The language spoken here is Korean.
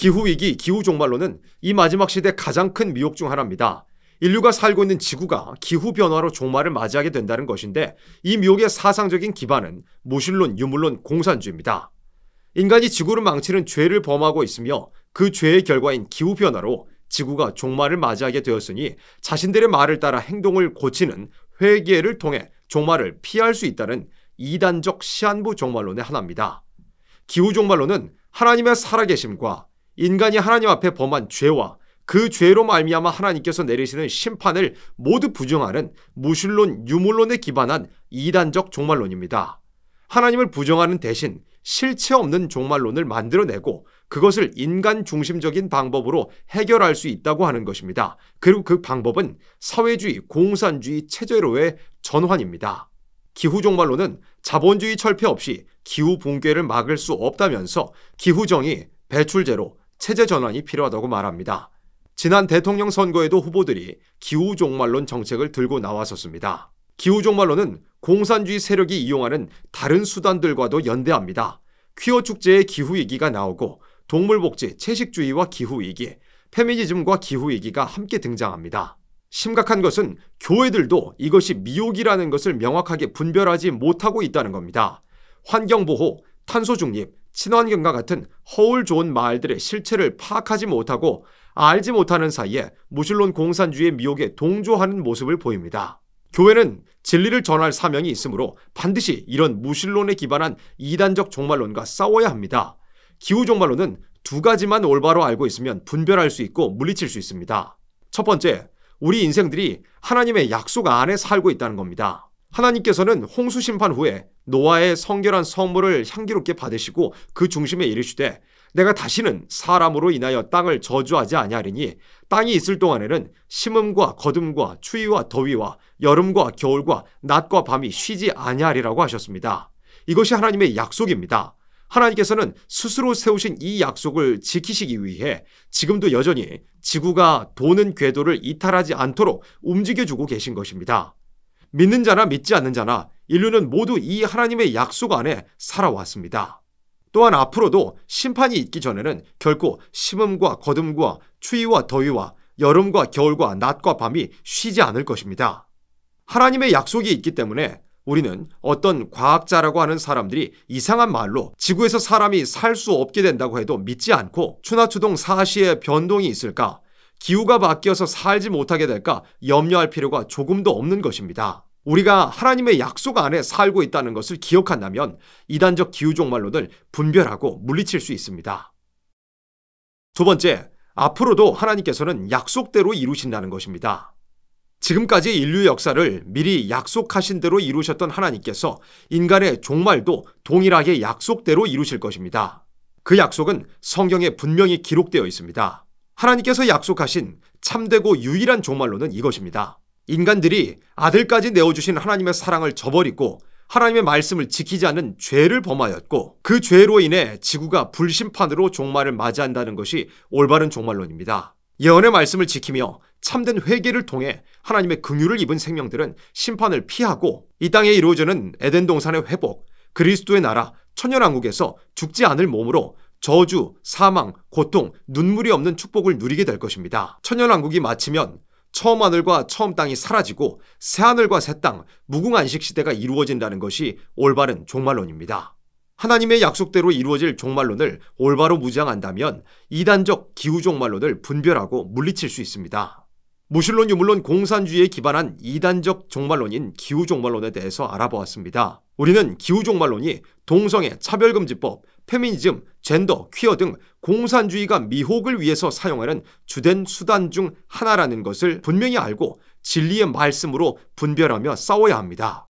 기후위기, 기후종말론은 이 마지막 시대 가장 큰 미혹 중 하나입니다. 인류가 살고 있는 지구가 기후변화로 종말을 맞이하게 된다는 것인데, 이 미혹의 사상적인 기반은 무신론, 유물론, 공산주의입니다. 인간이 지구를 망치는 죄를 범하고 있으며 그 죄의 결과인 기후변화로 지구가 종말을 맞이하게 되었으니 자신들의 말을 따라 행동을 고치는 회개를 통해 종말을 피할 수 있다는 이단적 시한부 종말론의 하나입니다. 기후종말론은 하나님의 살아계심과 인간이 하나님 앞에 범한 죄와 그 죄로 말미암아 하나님께서 내리시는 심판을 모두 부정하는 무신론, 유물론에 기반한 이단적 종말론입니다. 하나님을 부정하는 대신 실체 없는 종말론을 만들어내고 그것을 인간 중심적인 방법으로 해결할 수 있다고 하는 것입니다. 그리고 그 방법은 사회주의, 공산주의 체제로의 전환입니다. 기후종말론은 자본주의 철폐 없이 기후 붕괴를 막을 수 없다면서 기후정의, 배출제로, 체제 전환이 필요하다고 말합니다. 지난 대통령 선거에도 후보들이 기후종말론 정책을 들고 나왔었습니다. 기후종말론은 공산주의 세력이 이용하는 다른 수단들과도 연대합니다. 퀴어 축제에 기후위기가 나오고 동물복지, 채식주의와 기후위기, 페미니즘과 기후위기가 함께 등장합니다. 심각한 것은 교회들도 이것이 미혹이라는 것을 명확하게 분별하지 못하고 있다는 겁니다. 환경보호, 탄소중립, 친환경과 같은 허울 좋은 말들의 실체를 파악하지 못하고 알지 못하는 사이에 무신론 공산주의의 미혹에 동조하는 모습을 보입니다. 교회는 진리를 전할 사명이 있으므로 반드시 이런 무신론에 기반한 이단적 종말론과 싸워야 합니다. 기후종말론은 두 가지만 올바로 알고 있으면 분별할 수 있고 물리칠 수 있습니다. 첫 번째, 우리 인생들이 하나님의 약속 안에 살고 있다는 겁니다. 하나님께서는 홍수 심판 후에 노아의 성결한 성물을 향기롭게 받으시고 그 중심에 이르시되 내가 다시는 사람으로 인하여 땅을 저주하지 아니하리니 땅이 있을 동안에는 심음과 거둠과 추위와 더위와 여름과 겨울과 낮과 밤이 쉬지 아니하리라고 하셨습니다. 이것이 하나님의 약속입니다. 하나님께서는 스스로 세우신 이 약속을 지키시기 위해 지금도 여전히 지구가 도는 궤도를 이탈하지 않도록 움직여주고 계신 것입니다. 믿는 자나 믿지 않는 자나 인류는 모두 이 하나님의 약속 안에 살아왔습니다. 또한 앞으로도 심판이 있기 전에는 결코 심음과 거둠과 추위와 더위와 여름과 겨울과 낮과 밤이 쉬지 않을 것입니다. 하나님의 약속이 있기 때문에 우리는 어떤 과학자라고 하는 사람들이 이상한 말로 지구에서 사람이 살 수 없게 된다고 해도 믿지 않고 추나추동 사시의 변동이 있을까, 기후가 바뀌어서 살지 못하게 될까 염려할 필요가 조금도 없는 것입니다. 우리가 하나님의 약속 안에 살고 있다는 것을 기억한다면 이단적 기후종말론을 분별하고 물리칠 수 있습니다. 두 번째, 앞으로도 하나님께서는 약속대로 이루신다는 것입니다. 지금까지 인류 역사를 미리 약속하신 대로 이루셨던 하나님께서 인간의 종말도 동일하게 약속대로 이루실 것입니다. 그 약속은 성경에 분명히 기록되어 있습니다. 하나님께서 약속하신 참되고 유일한 종말론은 이것입니다. 인간들이 아들까지 내어주신 하나님의 사랑을 저버리고 하나님의 말씀을 지키지 않는 죄를 범하였고 그 죄로 인해 지구가 불심판으로 종말을 맞이한다는 것이 올바른 종말론입니다. 예언의 말씀을 지키며 참된 회개를 통해 하나님의 긍휼을 입은 생명들은 심판을 피하고 이 땅에 이루어지는 에덴 동산의 회복, 그리스도의 나라, 천년왕국에서 죽지 않을 몸으로 저주, 사망, 고통, 눈물이 없는 축복을 누리게 될 것입니다. 천년왕국이 마치면 처음 하늘과 처음 땅이 사라지고 새 하늘과 새 땅, 무궁안식 시대가 이루어진다는 것이 올바른 종말론입니다. 하나님의 약속대로 이루어질 종말론을 올바로 무장한다면 이단적 기후종말론을 분별하고 물리칠 수 있습니다. 무신론, 유물론, 공산주의에 기반한 이단적 종말론인 기후종말론에 대해서 알아보았습니다. 우리는 기후종말론이 동성애, 차별금지법, 페미니즘, 젠더, 퀴어 등 공산주의가 미혹을 위해서 사용하는 주된 수단 중 하나라는 것을 분명히 알고 진리의 말씀으로 분별하며 싸워야 합니다.